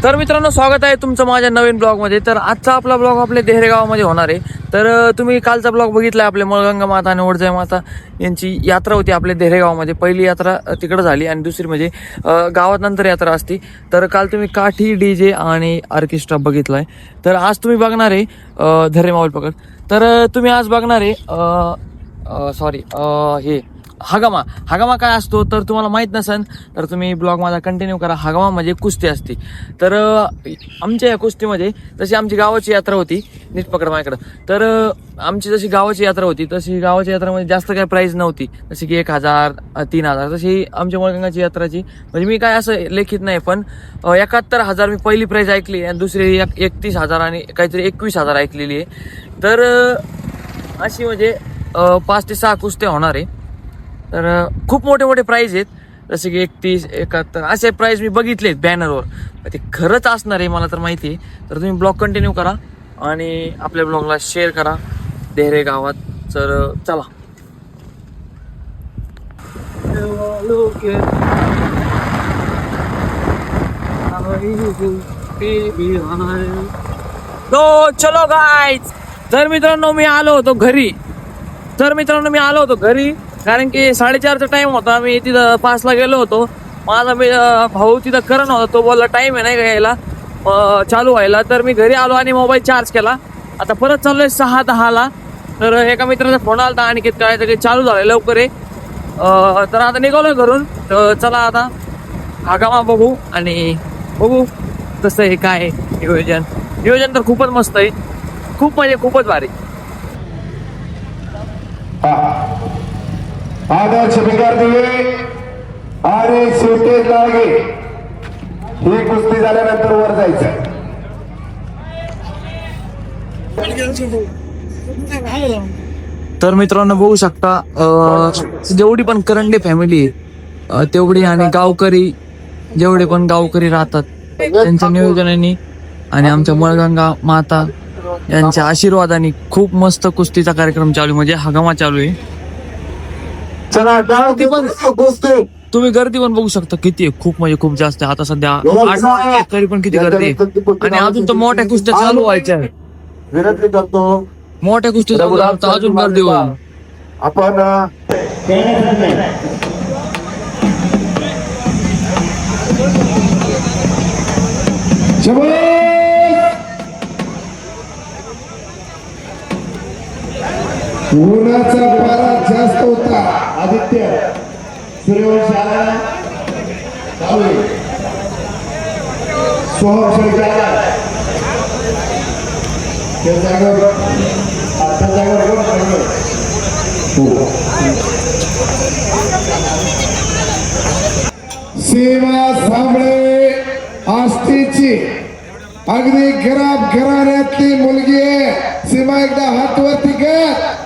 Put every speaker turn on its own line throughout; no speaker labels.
तर मित्रांनो, स्वागत आहे तुमचं माझ्या नवीन ब्लॉगमध्ये. तर आजचा आपला ब्लॉग आपल्या देहरे गावामध्ये होणार आहे. तर तुम्ही कालचा ब्लॉग बघितला, आपले मळगंगा माता आणि वडजाई माता यांची यात्रा होती आपल्या देहरे गावामध्ये. पहिली यात्रा तिकडं झाली आणि दुसरी म्हणजे गावात नंतर यात्रा असती. तर काल तुम्ही काठी, डीजे आणि ऑर्केस्ट्रा बघितलाय. तर आज तुम्ही बघणार आहे धरे माऊल पकड. तर तुम्ही आज बघणार आहे सॉरी हे हगामा काय असतो तर तुम्हाला माहित नसेल तर तुम्ही ब्लॉग माझा कंटिन्यू करा. हगामा म्हणजे कुस्ती असते. तर आमच्या या कुस्तीमध्ये जशी आमची गावाची यात्रा होती, नीट पकड माझ्याकडं. तर आमची जशी गावाची यात्रा होती तशी गावाच्या यात्रामध्ये जास्त काही प्राईज नव्हती, जशी की 1000 3000. तशी आमच्या मळगंगाची यात्राची म्हणजे मी काय असं लेखित नाही, पण 71,000 मी पहिली प्राईज ऐकली आणि दुसरी 31,000 आणि काहीतरी 21,000 ऐकलेली आहे. तर अशी म्हणजे 5 ते 6 कुस्त्या होणार आहे. तर खूप मोठे मोठे प्राईज आहेत, जसे की 31, 71 असे प्राईज मी बघितलेत बॅनरवर. ते खरंच असणार आहे मला तर माहिती आहे. तर तुम्ही ब्लॉग कंटिन्यू करा आणि आपल्या ब्लॉगला शेअर करा देहरे गावात. तर चला. तो चलो गाईज. तर मित्रांनो मी आलो होतो घरी, कारण की 4:30चा टाइम होता. मी तिथं 5ला गेलो होतो. माझा भाऊ तिथं करण होता, तो बोलला टाइम आहे नाही का यायला चालू व्हायला. तर मी घरी आलो आणि मोबाईल चार्ज केला. आता परत चाललोय 6:10ला. तर एका मित्राचा फोन आला होता, आणखी काय तरी चालू झालं लवकर आहे. तर आता निघालोय घरून. तर चला आता हगामा बघू आणि बघू तसं आहे काय नियोजन तर खूपच मस्त आहे, खूप म्हणजे खूपच भारी.
आदर्श बिगार दिवे आणि शेवटे लागे ही कुस्ती झाल्यानंतर वर जायचं.
तर मित्रांनो बघू शकता जेवढी पण करंडे फॅमिली तेवढी आणि गावकरी जेवढे पण गावकरी राहतात त्यांच्या नियोजनाने आणि आमच्या मळगंगा माता यांच्या आशीर्वादाने खूप मस्त कुस्तीचा कार्यक्रम चालू म्हणजे हगामा चालू आहे.
चला
गर्दी पण तुम्ही गर्दी पण बघू शकता किती आहे, खूप म्हणजे खूप जास्त आहे. आता सध्या 8 तरी पण किती गर्दी आहे आणि अजून तर मोठ्या कुस्त्या चालू व्हायच्या आहेत.
विनंती करतो
मोठ्या कुस्त्या चालू आहेत, अजून गर्दी होईल.
आपण उन्हाचा पारा जास्त होता. आदित्य सूर्यवंशी आला, सोहम आला त्या जागेवर सीमा साबळे आष्टीची अगदी घराण्यातली मुलगी आहे. सीमा एकदा हात वरती कर.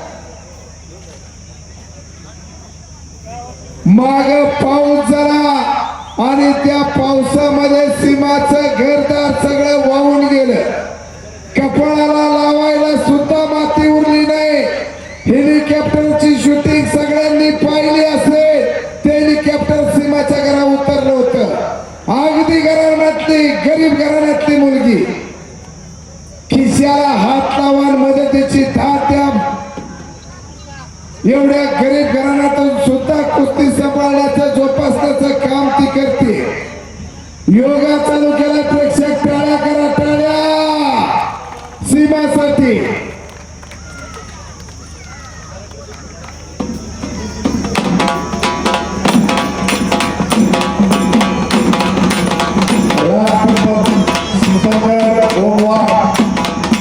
माग पाऊस झाला आणि त्या पावसामध्ये सीमाचं घरदार सगळं वाहून गेलं. कपाळाला लावायला सुद्धा माती उरली नाही. हेलिकॉप्टरची शूटिंग सगळ्यांनी पाहिली असेल. ते हेलिकॉप्टर सीमाच्या घरावर उतरलं होतं. अगदी घराण्यातली गरीब घराण्यातली मुलगी खिशाला हात लावून मदतीची धार द्या. एवढ्या गरीब घराण्यातून सुद्धा कुस्ती सांभाळण्याचं जोपासण्याचं काम ती करते. योगा चालू केला. प्रेक्षक टाळ्या करा, टाळ्या सीमासाठी.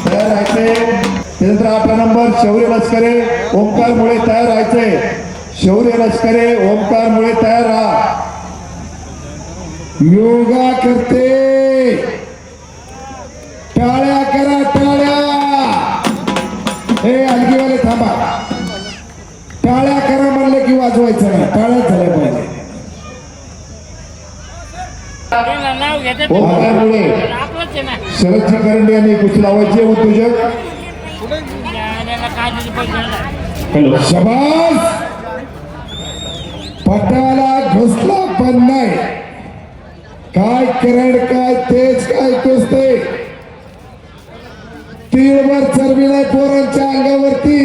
तयार राहायचे. त्यानंतर 8 नंबर शौर्य लष्करे ओमकार मुळे तयार राहायचे. शौर्य लष्करे ओमकार मुळे तयार राहा. योगा करते. टाळ्या करा, टाळ्या. हे अलगीवाले थांबा. टाळ्या करा म्हणलं की वाजवायचं नाही, टाळ्याच झाल्या पाहिजे. ओमकार मुळे शरदजी करंडे यांनी कुस्ती लावायची. उद्योजक शबास. पटाला घुसला पण नाही. काय करंट काय तेज काय कुस्ते तीळभर चरबी नाही पोरांच्या अंगावरती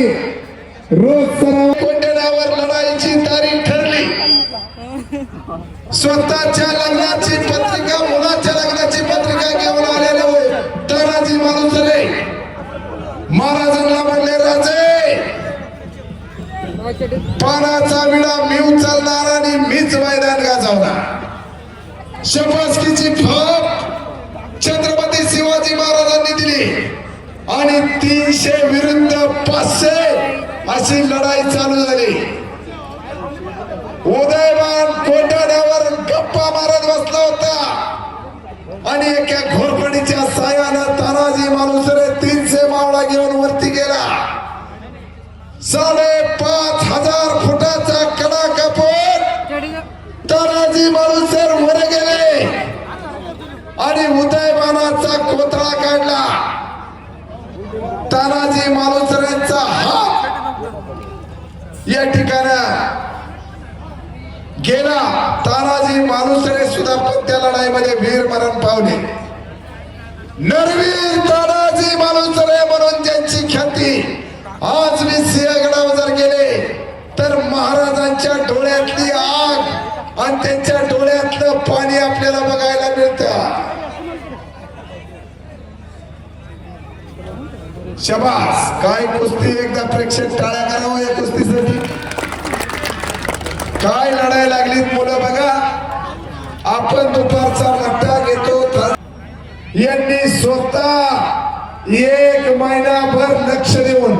रोज सराव कोंढाण्यावर लढाईची तारीख ठरली स्वतःच्या लग्नाची पत्रिका मुलाच्या लग्नाची पत्रिका घेऊन आलेले होय तानाजी मालुसरे महाराजांना म्हणले राजे पानाचा विडा मी उचलणार आणि मीच मैदान गाजवणार शबासकीची थाप छत्रपती शिवाजी महाराजांनी दिली आणि 300 विरुद्ध 500 अशी लढाई चालू झाली उदयमान कोंढाण्यावर गप्पा मारत बसला होता आणि एका घोरपडीच्या सायानं तानाजी मालुसरे 300 मावळा घेऊन वरती गेला 5,500 फुटाचा कडा कापून तानाजी मालुसरे वर गेले आणि उदयमानाचा कोथळा काढला तानाजी मालुसरेंचा हात या ठिकाणी गेला तानाजी मालुसरे सुद्धा पण त्या लढाईमध्ये वीर मरण पावले नरवीर तानाजी मालुसरे म्हणून ज्यांची ख्याती आज मी सिंहगडावर जर गेले तर महाराजांच्या डोळ्यातली आग आणि त्यांच्या डोळ्यातलं पाणी आपल्याला बघायला मिळतं शबास काय कुस्ती एकदा प्रेक्षक टाळ्या करावं या कुस्तीसाठी काय लढाई लागलीत मुलं बघा आपण दुपारचा मट्टा घेतो यांनी स्वतः 1 महिनाभर लक्ष देऊन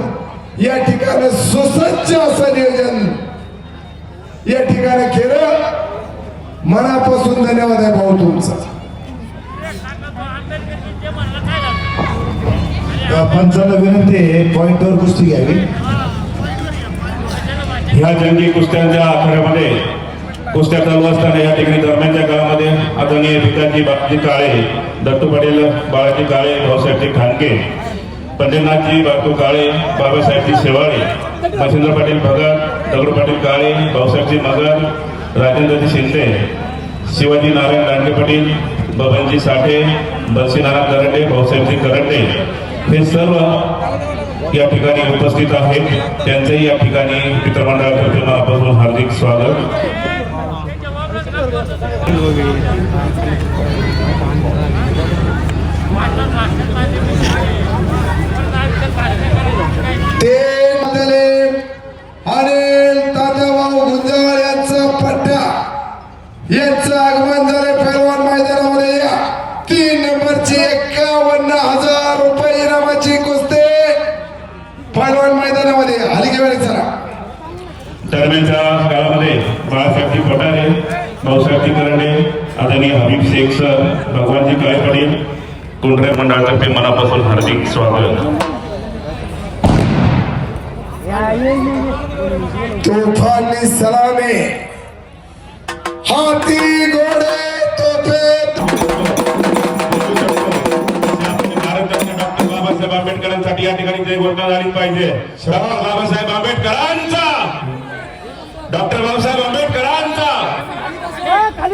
या ठिकाणी सुसज्ज असं नियोजन या ठिकाणी केलं मनापासून धन्यवाद आहे भाऊ तुमचा
पंचांना विनंती आहे पॉइंटवर कुस्ती घ्यावी
ह्या जंगी कुस्त्यांच्या आखाड्यामध्ये कुस्त्या चालू असताना या ठिकाणी दरम्यानच्या काळामध्ये आदरणीय पिताजी बापजी काळे दत्तू पाटील बाळाजी काळे भाऊसाहेबजी खानके पंढरीनाथजी बापू काळे बाबासाहेबजी शेवाळे मच्छिंद्र पाटील भगत दगडू पाटील काळे भाऊसाहेबजी मगर राजेंद्रजी शिंदे शिवाजी नारायण दांडे पाटील बबनजी साठे बंसी नारायण करंडे भाऊसाहेबजी करंडे हे सर्व या ठिकाणी उपस्थित आहेत त्यांचंही या ठिकाणी मित्रमंडळातर्फे मनापासून हार्दिक स्वागत
ते अनिल तात्याभाऊ गुंजाळ यांचा पट्टा यांचं आगमन झाले पैलवान मैदानामध्ये या 3 नंबरची 51,000 रुपये इनामाची कुस्ती पैलवान मैदानामध्ये हलकी वेळी चला
दरम्यानच्या काळामध्ये बाळासाहेबजी पठारे भाऊसाहेबजी करंडे आदरणीय हबीब शेख सर भगवानजी काळे पाटील कोंढरे मंडळातर्फे मनापासून हार्दिक स्वागत
तोफांनी सलामी हाती घोडे तोफे
डॉक्टर बाबासाहेब आंबेडकरांसाठी या ठिकाणी जय घोषणा झाली पाहिजे डॉक्टर बाबासाहेब आंबेडकरांचा डॉक्टर बाबासाहेब आंबेडकरांचा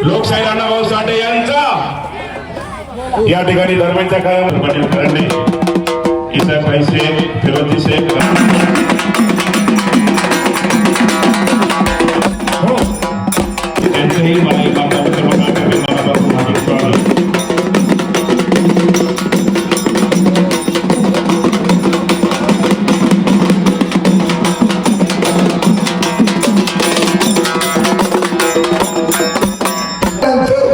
लोकशाही अण्णाभाऊ साठे यांचा या ठिकाणी दरम्यानच्या काळामध्ये पाटील करंडे इसाफाई शेख फिरोजी शेख त्यांचंही मला मनापासून हार्दिक स्वागत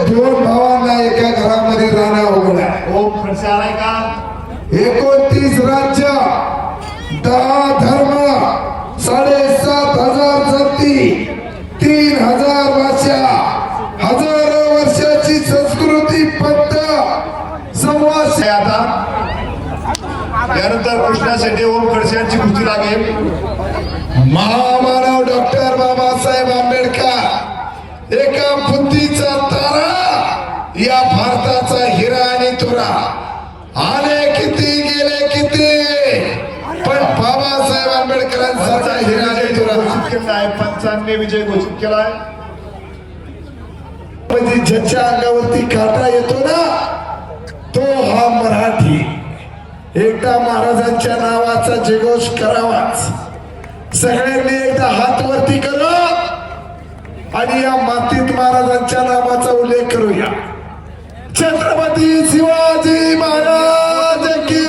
दोन भावांना एका घरामध्ये राहणं अवघड आहे
ओम खडसे आलाय का
29 राज्य 10 धर्म 7,500 जाती 3,000 भाषा हजारो वर्षाची संस्कृती पद्धत संवाद
आता त्यानंतर कृष्णा शेट्टी ओम खडसे यांची कुस्ती लागेल
महामानव डॉक्टर बाबासाहेब आंबेडकर एका बुद्धीचा तारा या भारताचा हिरा आणि तुरा आले किती गेले किती पण बाबासाहेब आंबेडकरांचा हिरा आणि तुरा
घोषित केला आहे 95 विजय घोषित केलाय
म्हणजे ज्याच्या अंगावरती काटा येतो ना तो हा मराठी. एकदा महाराजांच्या नावाचा जयघोष करावाच. सगळ्यांनी एकदा हात वरती करा आणि या मातीत महाराजांच्या नावाचा उल्लेख करूया. छत्रपती शिवाजी महाराज की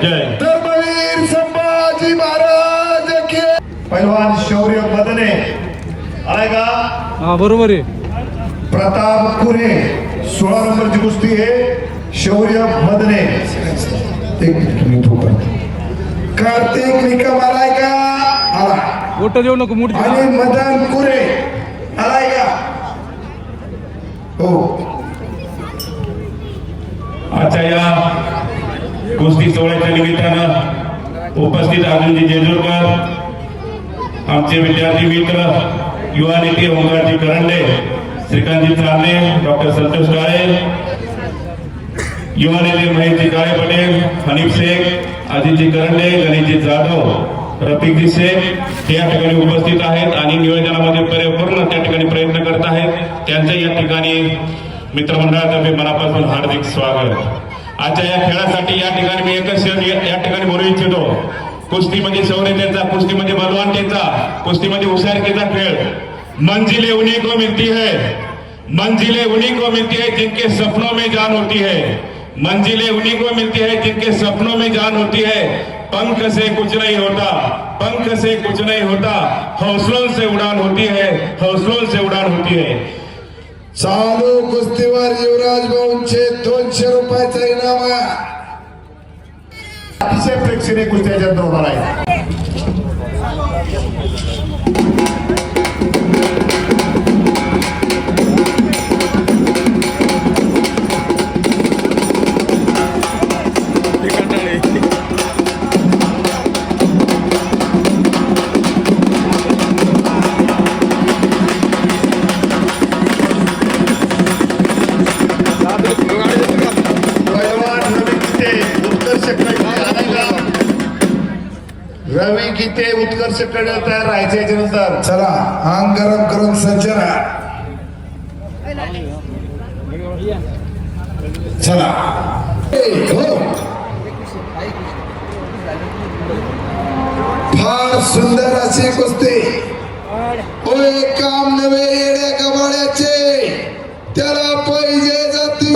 जय.
धर्मवीर संभाजी महाराज की.
पैलवान शौर्य मदने आलाय का?
हा बरोबर आहे.
प्रताप कुरे 16 नंबरची कुस्ती आहे. शौर्य मदने.
कार्तिक निकम आलाय का? आला.
मोठं देऊ नको मूर्ती.
आणि मदन कुरे आलाय का? हो.
आजच्या या कुस्ती सोहळ्याच्या निमित्तानं उपस्थित अर्जुनजी जेजूरकर, आमचे विद्यार्थी मित्र, युवा नेते ओंकारजी करंडे, श्रीकांतजी चांदे, डॉक्टर संतोष काळे, युवा नेते महेशजी काळे पटेल, हनीफ शेख, अजितजी करंडे, गणेशजी जाधव, रफिकजी शेख या ठिकाणी उपस्थित आहेत आणि नियोजनामध्ये परिपूर्ण त्या ठिकाणी प्रयत्न करत आहेत. त्यांचं या ठिकाणी मित्रमंडळातर्फे मनापासून हार्दिक स्वागत. आजच्या या खेळासाठी या ठिकाणी मी एकच या ठिकाणी बोलू इच्छितो. कुस्तीमध्ये शौर्यतेचा, कुस्तीमध्ये बलवानतेचा, कुस्तीमध्ये हुशारकीचा खेळ. मंजिलें उन्हीं को मिलती है, मंजिलें उन्हीं को मिलती है जिनके सपनों में जान होती है, मंजिलें उन्हीं को मिलती है जिनके सपनों में जान होती है. पंख से कुछ नहीं होता, पंख से कुछ नहीं होता, हौसलों से उड़ान होती है, हौसलों से उड़ान होती है.
चालू कुस्तीवर युवराज भाऊंचे 200 रुपयाचा इनाम आहे.
अतिशय प्रेक्षणीय कुस्त्या याच्यात होणार आहे. रवी गीते उत्कर्ष कडे तयार राहायचे याच्यानंतर.
चला अंग गरम करून सज्ज राहा. चला हो. फार सुंदर अशी कुस्ती. ओय काम नवे येड्या गवाड्याचे, त्याला पाहिजे जाती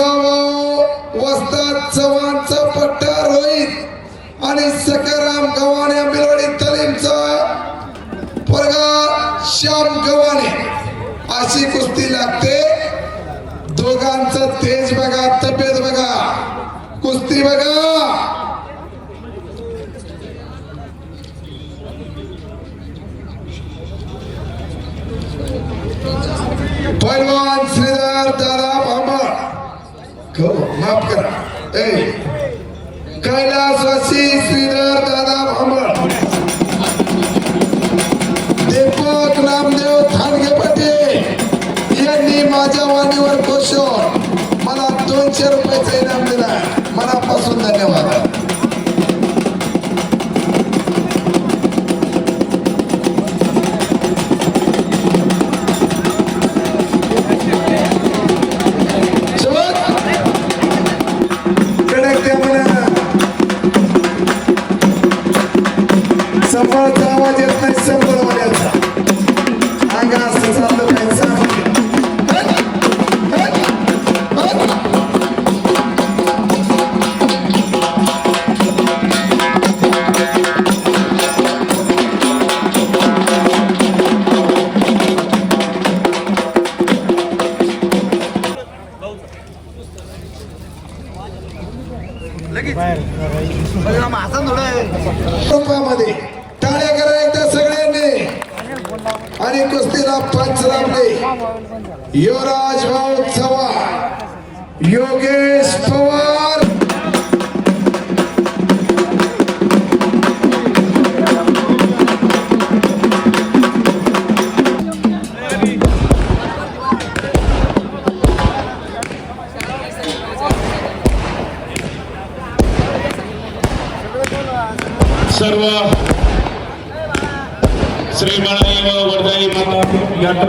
वस्ताद चव्हाणचा पट्टा रोहित आणि सकाराम गव्हाणे बिलोडी तालीमचा पोरगा श्याम गव्हाणे. अशी कुस्ती लागते. दोघांचं तेज बघा, तब्येत बघा, कुस्ती बघा. पैलवान श्रीधर दादा भांबळ, माफ करा, कैलासवासी श्रीधर दादा भांबळ, दीपक नामदेव थानगे पाटील यांनी माझ्या वाणीवर कोशून मला 200 रुपयाचा इनाम दिला. मनापासून धन्यवाद. संबळचा आवाज येत नाही. संबळवाल्याचा अंगा असं चाललं काय सांग. रुपयामध्ये टाळ्या करा एकदा सगळ्यांनी. आणि कुस्तीला पंच लावले युवराज भाऊ चव्हाण, योगेश पवार,
सर्व श्री माननीय वर्धाई माता